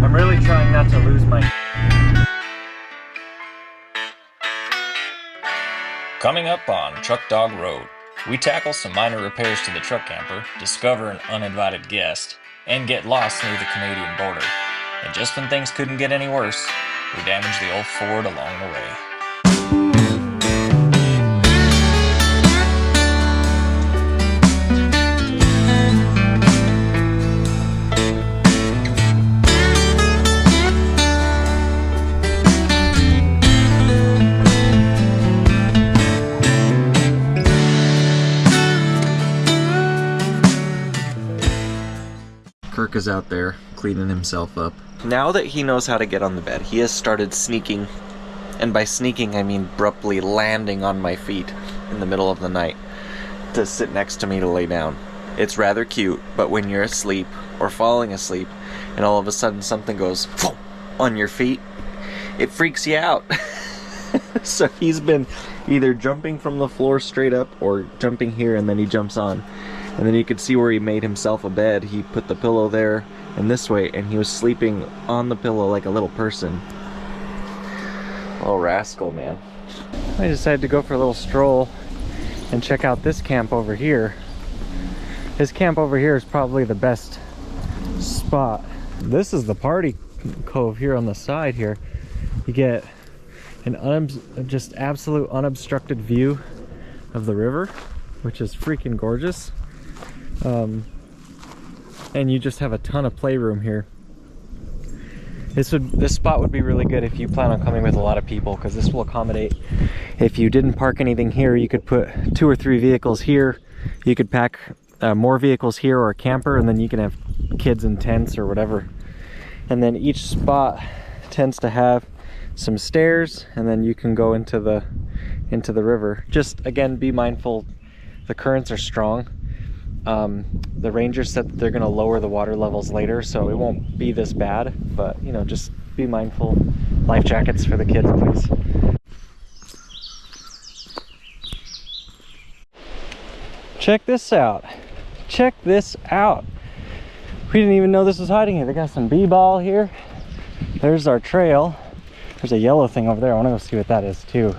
I'm really trying not to lose my... Coming up on Truck Dog Road, we tackle some minor repairs to the truck camper, discover an uninvited guest, and get lost near the Canadian border. And just when things couldn't get any worse, we damaged the old Ford along the way. Kirk is out there cleaning himself up. Now that he knows how to get on the bed, he has started sneaking, and by sneaking I mean abruptly landing on my feet in the middle of the night to sit next to me to lay down. It's rather cute, but when you're asleep or falling asleep and all of a sudden something goes on your feet, it freaks you out. So he's been either jumping from the floor straight up or jumping here and then he jumps on. And then you could see where he made himself a bed. He put the pillow there and this way, and he was sleeping on the pillow like a little person. Oh, rascal, man. I decided to go for a little stroll and check out this camp over here. This camp over here is probably the best spot. This is the party cove here on the side here. You get an just absolute unobstructed view of the river, which is freaking gorgeous. And you just have a ton of playroom here. This spot would be really good if you plan on coming with a lot of people, because this will accommodate. If you didn't park anything here, you could put 2 or 3 vehicles here. You could pack more vehicles here or a camper, and then you can have kids in tents or whatever. And then each spot tends to have some stairs, and then you can go into the river. Just again, be mindful, the currents are strong. The rangers said that they're going to lower the water levels later, so it won't be this bad, but you know, just be mindful. Life jackets for the kids, please. Check this out. Check this out. We didn't even know this was hiding here. They got some b-ball here. There's our trail. There's a yellow thing over there. I want to go see what that is too.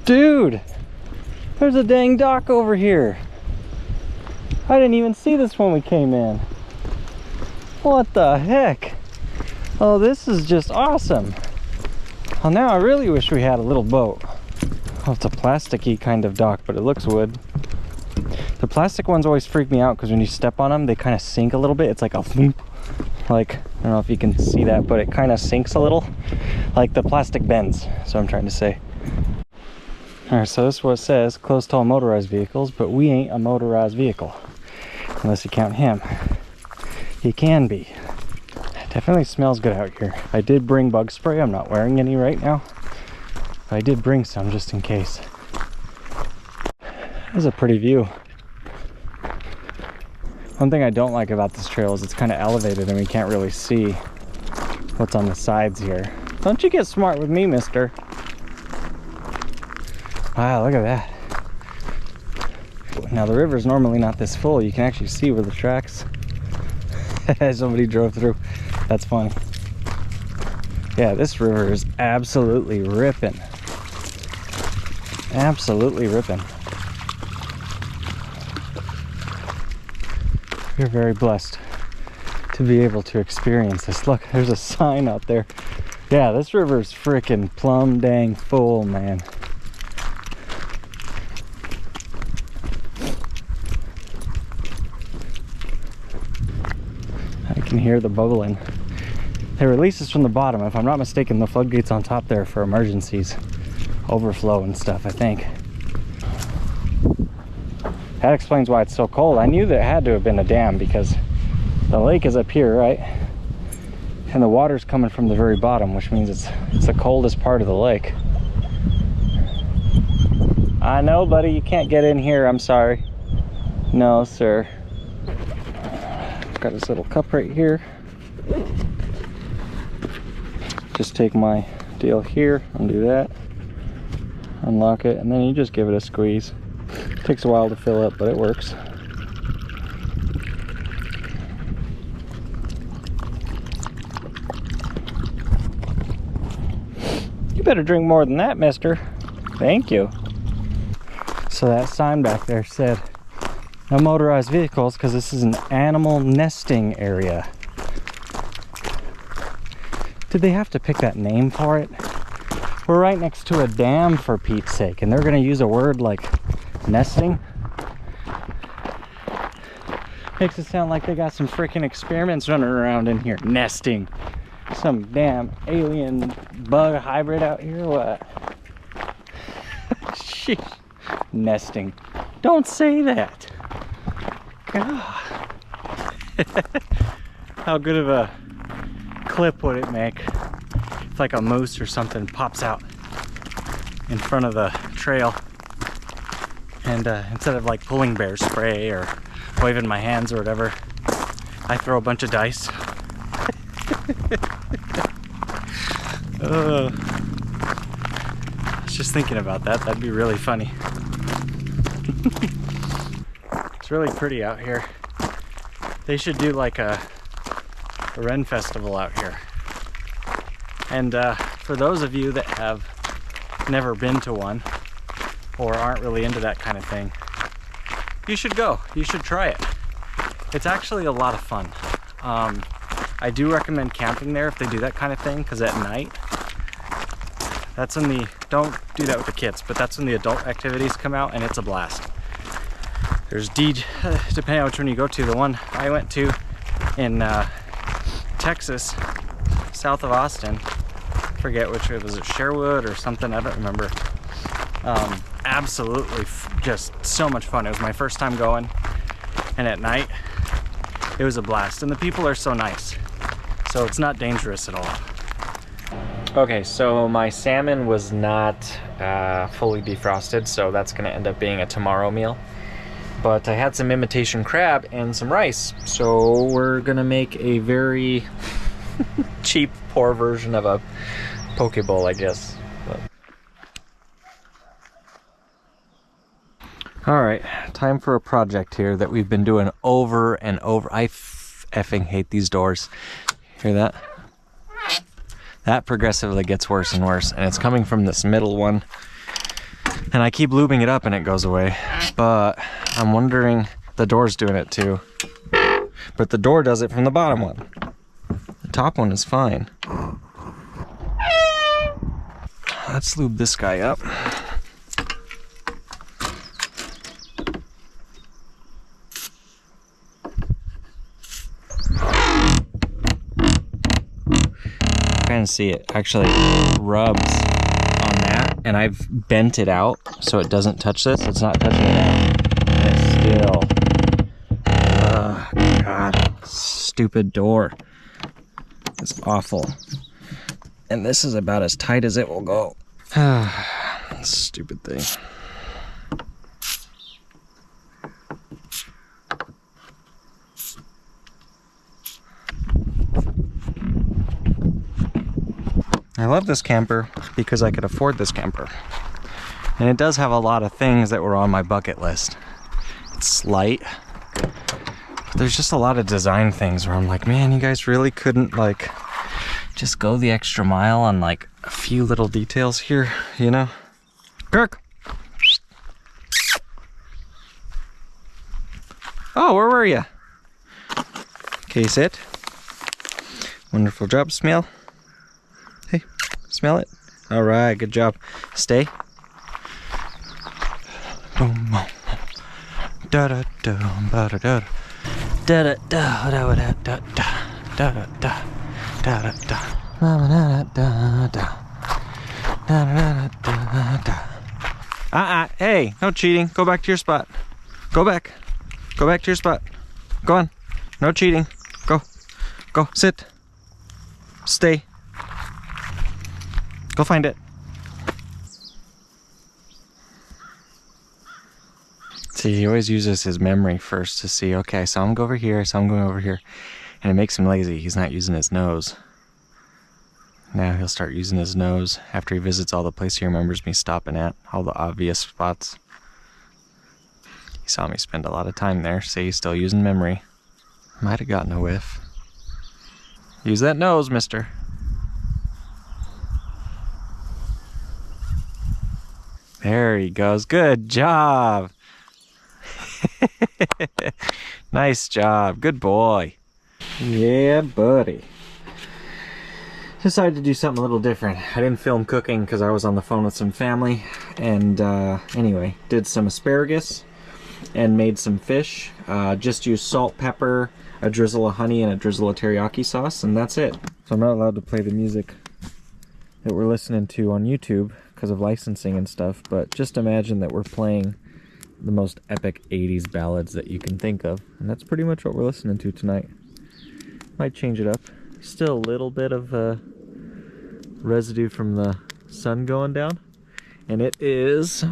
Dude, there's a dang dock over here. I didn't even see this when we came in. What the heck? Oh, this is just awesome. Well, now I really wish we had a little boat. Oh, it's a plasticky kind of dock, but it looks wood. The plastic ones always freak me out because when you step on them, they kind of sink a little bit. It's like a thump. Like, I don't know if you can see that, but it kind of sinks a little. Like the plastic bends, that's what I'm trying to say. Alright, so this is what it says, closed to all motorized vehicles, but we ain't a motorized vehicle. Unless you count him. He can be. It definitely smells good out here. I did bring bug spray. I'm not wearing any right now, but I did bring some just in case. This is a pretty view. One thing I don't like about this trail is it's kind of elevated and we can't really see what's on the sides here. Don't you get smart with me, mister. Wow, look at that. Now the river's normally not this full. You can actually see where the tracks somebody drove through. That's funny. Yeah, this river is absolutely ripping. Absolutely ripping. We're very blessed to be able to experience this. Look, there's a sign out there. Yeah, this river's freaking plumb dang full, man. Hear the bubbling. It releases from the bottom. If I'm not mistaken, the floodgates on top there for emergencies, overflow and stuff, I think. That explains why it's so cold. I knew that it had to have been a dam because the lake is up here, right? And the water's coming from the very bottom, which means it's the coldest part of the lake. I know, buddy, you can't get in here. I'm sorry. No, sir. Got this little cup right here. Just take my deal here, undo that, unlock it, and then you just give it a squeeze. It takes a while to fill up, but it works. You better drink more than that, mister. Thank you. So that sign back there said no motorized vehicles because this is an animal nesting area. Did they have to pick that name for it? We're right next to a dam, for Pete's sake, and they're gonna use a word like nesting? Makes it sound like they got some freaking experiments running around in here. Nesting. Some damn alien bug hybrid out here, what? Sheesh. Nesting. Don't say that. God. How good of a clip would it make if like a moose or something pops out in front of the trail, and instead of like pulling bear spray or waving my hands or whatever, I throw a bunch of dice. I was just thinking about that. That'd be really funny. It's really pretty out here. They should do like a Ren festival out here. And for those of you that have never been to one or aren't really into that kind of thing, you should go. You should try it. It's actually a lot of fun. I do recommend camping there if they do that kind of thing, because at night, that's when the, don't do that with the kids, but that's when the adult activities come out and it's a blast. There's depending on which one you go to, the one I went to in Texas, south of Austin, forget which it was, Sherwood or something, I don't remember. Absolutely just so much fun. It was my first time going, and at night it was a blast, and the people are so nice, so it's not dangerous at all. Okay, so my salmon was not fully defrosted, so that's gonna end up being a tomorrow meal. But I had some imitation crab and some rice, so we're gonna make a very cheap, poor version of a poke bowl, I guess. But. All right, time for a project here that we've been doing over and over. I effing hate these doors. Hear that? That progressively gets worse and worse, and it's coming from this middle one. And I keep lubing it up and it goes away. But I'm wondering, the door's doing it too. But the door does it from the bottom one. The top one is fine. Let's lube this guy up. Kind of see it actually rubs on that, and I've bent it out so it doesn't touch this. It's not touching it out. And it's still, God, stupid door. It's awful. And this is about as tight as it will go. Stupid thing. I love this camper because I could afford this camper. And it does have a lot of things that were on my bucket list. It's light, but there's just a lot of design things where I'm like, man, you guys really couldn't like just go the extra mile on like a few little details here, you know? Kirk! Oh, where were you? Okay, sit. Wonderful job, smell. Hey, smell it. All right, good job. Stay. Da da da da da da da da da da da da da. Hey, no cheating. Go back to your spot. Go back. Go back to your spot. Go on. No cheating. Go. Go. Sit. Stay. Go find it. See, he always uses his memory first to see, okay, I saw him go over here, I saw him going over here. And it makes him lazy. He's not using his nose. Now he'll start using his nose after he visits all the places he remembers me stopping at, all the obvious spots. He saw me spend a lot of time there, so he's still using memory. Might have gotten a whiff. Use that nose, mister. There he goes. Good job. Nice job. Good boy. Yeah, buddy. Decided to do something a little different. I didn't film cooking because I was on the phone with some family. And anyway, did some asparagus and made some fish. Just used salt, pepper, a drizzle of honey, and a drizzle of teriyaki sauce, and that's it. So I'm not allowed to play the music that we're listening to on YouTube because of licensing and stuff, but just imagine that we're playing the most epic 80s ballads that you can think of, and that's pretty much what we're listening to tonight. Might change it up. Still a little bit of residue from the sun going down, and it is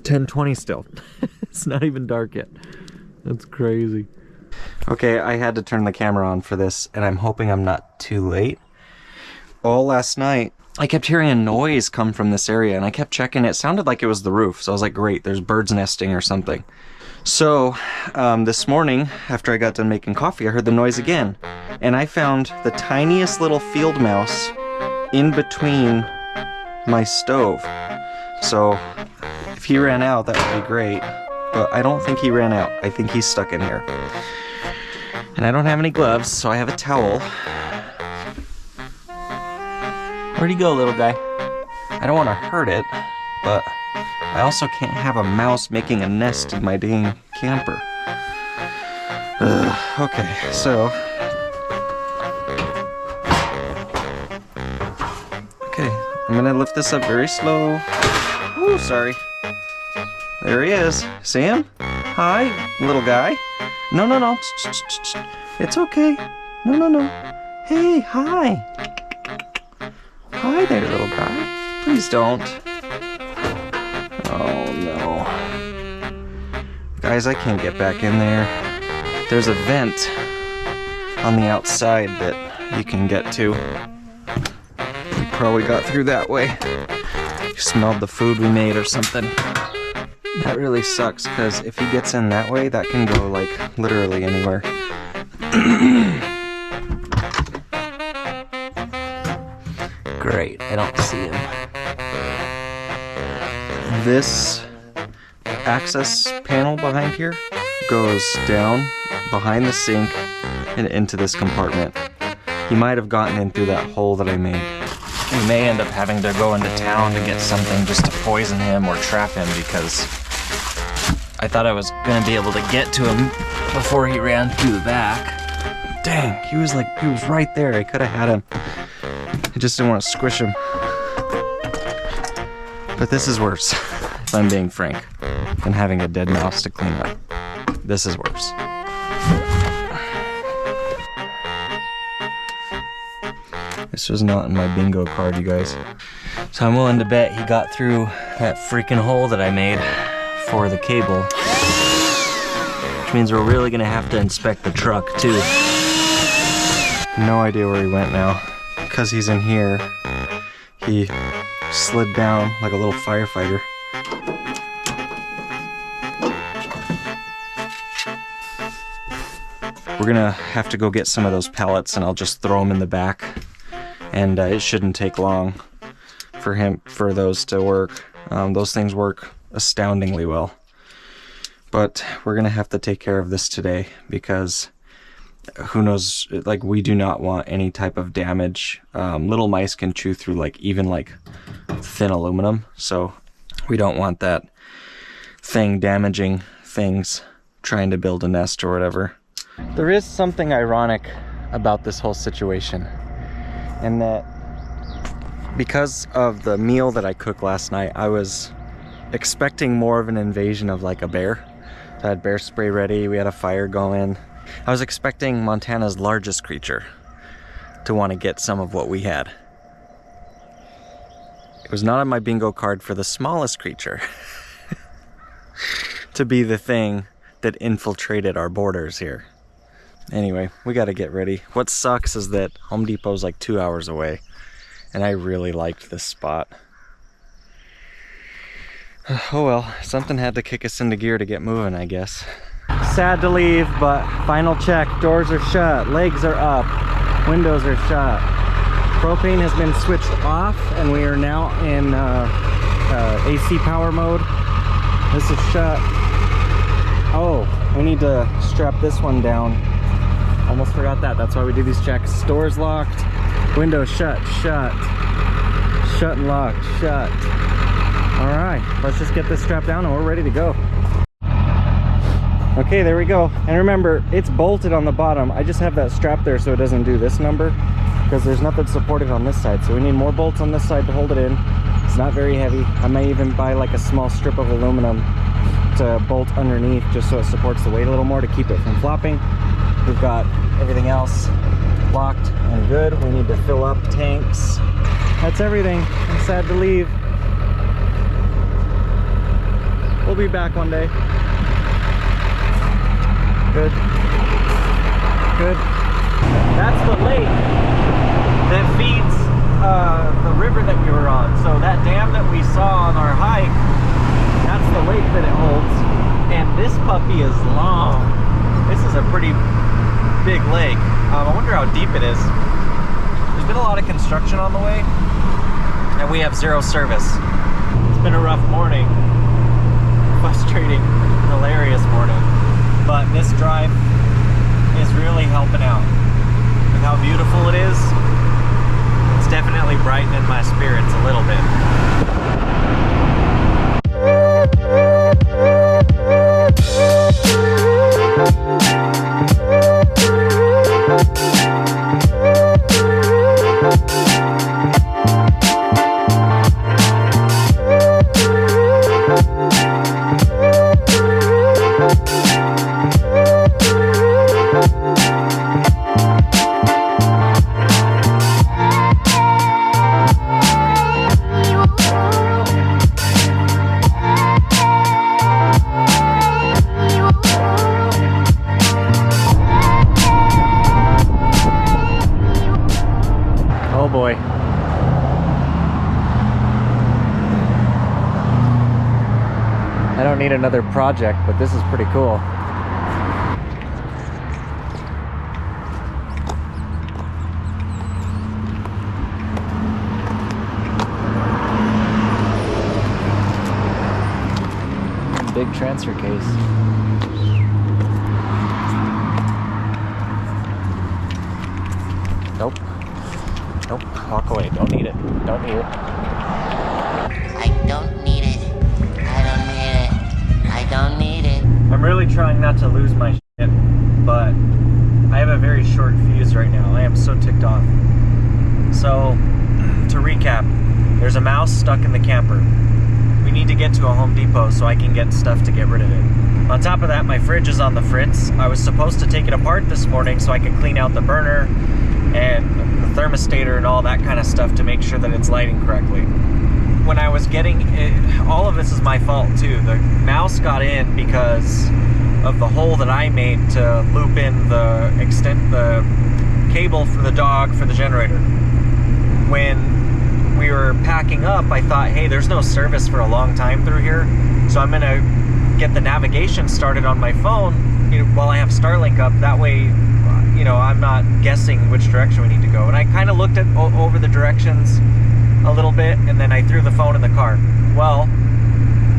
10:20 still. It's not even dark yet. That's crazy. Okay, I had to turn the camera on for this, and I'm hoping I'm not too late. All last night, I kept hearing a noise come from this area, and I kept checking. It sounded like it was the roof, so I was like, great, there's birds nesting or something. So, this morning, after I got done making coffee, I heard the noise again, and I found the tiniest little field mouse in between my stove. So, if he ran out, that would be great, but I don't think he ran out. I think he's stuck in here. And I don't have any gloves, so I have a towel. Where'd he go, little guy? I don't want to hurt it, but I also can't have a mouse making a nest in my dang camper. Okay, so... Okay, I'm gonna lift this up very slow. Ooh, sorry. There he is. See him? Hi, little guy. No, no, no. It's okay. No, no, no. Hey, hi. Hi there, little guy. Please don't. Oh, no. Guys, I can't get back in there. There's a vent on the outside that you can get to. We probably got through that way. You smelled the food we made or something. That really sucks, because if he gets in that way, that can go, like, literally anywhere. Great, I don't see him. This access panel behind here goes down behind the sink and into this compartment. He might have gotten in through that hole that I made. We may end up having to go into town to get something just to poison him or trap him, because I thought I was gonna be able to get to him before he ran through the back. Dang, he was right there. I could have had him. I just didn't want to squish him. But this is worse, if I'm being frank, than having a dead mouse to clean up. This is worse. This was not in my bingo card, you guys. So I'm willing to bet he got through that freaking hole that I made for the cable. Which means we're really gonna have to inspect the truck too. No idea where he went now. Because he's in here, he slid down like a little firefighter. We're gonna have to go get some of those pellets, and I'll just throw them in the back. And it shouldn't take long for those to work. Those things work astoundingly well. But we're gonna have to take care of this today, because who knows, like, we do not want any type of damage. Little mice can chew through even thin aluminum, so we don't want that thing damaging things trying to build a nest or whatever. There is something ironic about this whole situation, and that because of the meal that I cooked last night, I was expecting more of an invasion of like a bear. So I had bear spray ready, we had a fire going. I was expecting Montana's largest creature to want to get some of what we had. It was not on my bingo card for the smallest creature to be the thing that infiltrated our borders here. Anyway, we got to get ready. What sucks is that Home Depot's like 2 hours away, and I really liked this spot. Oh well, something had to kick us into gear to get moving, I guess. Sad to leave, but final check. Doors are shut, legs are up, windows are shut. Propane has been switched off, and we are now in AC power mode. This is shut. Oh, we need to strap this one down. Almost forgot that. That's why we do these checks. Doors locked, windows shut, shut, shut and locked, shut. All right, let's just get this strapped down and we're ready to go. Okay, there we go. And remember, it's bolted on the bottom. I just have that strap there so it doesn't do this number, because there's nothing supported on this side. So we need more bolts on this side to hold it in. It's not very heavy. I may even buy like a small strip of aluminum to bolt underneath just so it supports the weight a little more to keep it from flopping. We've got everything else locked and good. We need to fill up tanks. That's everything. I'm sad to leave. We'll be back one day. Good. Good. That's the lake that feeds the river that we were on. So that dam that we saw on our hike, that's the lake that it holds. And this puppy is long. This is a pretty big lake. I wonder how deep it is. There's been a lot of construction on the way, and we have zero service. It's been a rough morning. Frustrating, hilarious morning. But this drive is really helping out. With how beautiful it is, it's definitely brightening my spirits a little bit. Oh boy. I don't need another project, but this is pretty cool. Big transfer case. Nope. Nope. Walk away. Don't need it. Don't need it. I don't need it. I don't need it. I don't need it. I'm really trying not to lose my shit, but I have a very short fuse right now. I am so ticked off. So, to recap, there's a mouse stuck in the camper. We need to get to a Home Depot so I can get stuff to get rid of it. On top of that, my fridge is on the fritz. I was supposed to take it apart this morning so I could clean out the burner and the thermostator and all that kind of stuff to make sure that it's lighting correctly. When I was getting it, all of this is my fault too. The mouse got in because of the hole that I made to loop in the cable for the dog for the generator. When we were packing up, I thought, hey, there's no service for a long time through here, so I'm gonna get the navigation started on my phone, while I have Starlink up. That way, I'm not guessing which direction we need to go. And I kind of looked at over the directions a little bit, and then I threw the phone in the car. Well,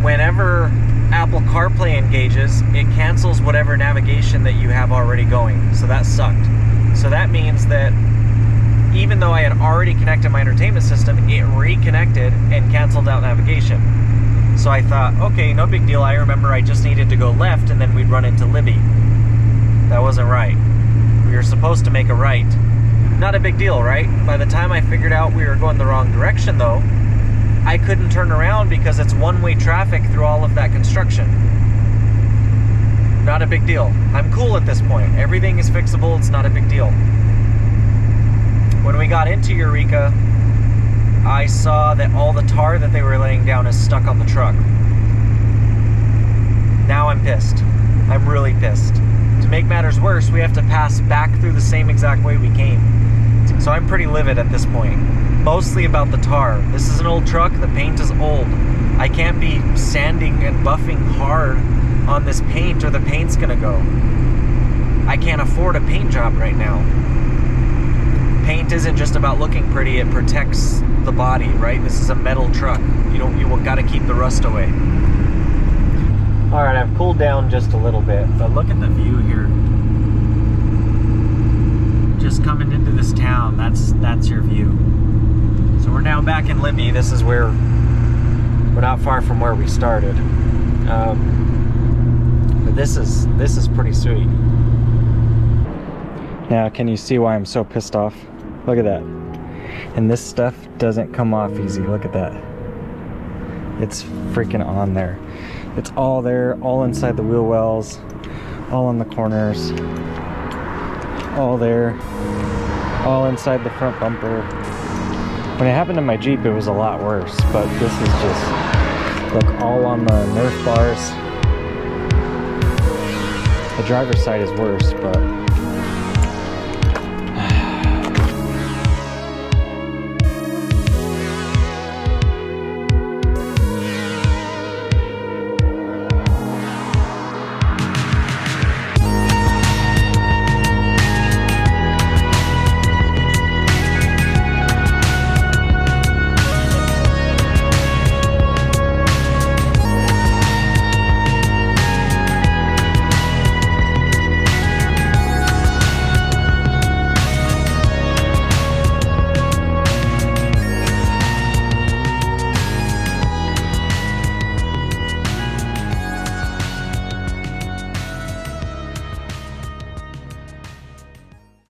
whenever Apple CarPlay engages, it cancels whatever navigation that you have already going. So that sucked. So that means that even though I had already connected my entertainment system, it reconnected and canceled out navigation. So I thought, okay, no big deal. I remember I just needed to go left and then we'd run into Libby. That wasn't right. We were supposed to make a right. Not a big deal, right? By the time I figured out we were going the wrong direction though, I couldn't turn around because it's one-way traffic through all of that construction. Not a big deal. I'm cool at this point. Everything is fixable. It's not a big deal. When we got into Eureka, I saw that all the tar that they were laying down is stuck on the truck. Now I'm pissed. I'm really pissed. To make matters worse, we have to pass back through the same exact way we came. So I'm pretty livid at this point. Mostly about the tar. This is an old truck, the paint is old. I can't be sanding and buffing hard on this paint or the paint's gonna go. I can't afford a paint job right now. Paint product isn't just about looking pretty, it protects the body, right? This is a metal truck. You got to keep the rust away. All right, I've cooled down just a little bit, but look at the view here. Just coming into this town, that's your view. So we're now back in Libby. This is where we're not far from where we started. But this is pretty sweet. Now, can you see why I'm so pissed off? Look at that. And this stuff doesn't come off easy. Look at that. It's freaking on there. It's all there, all inside the wheel wells, all on the corners, all there, all inside the front bumper. When it happened to my Jeep, it was a lot worse, but this is just, look, all on the Nerf bars. The driver's side is worse, but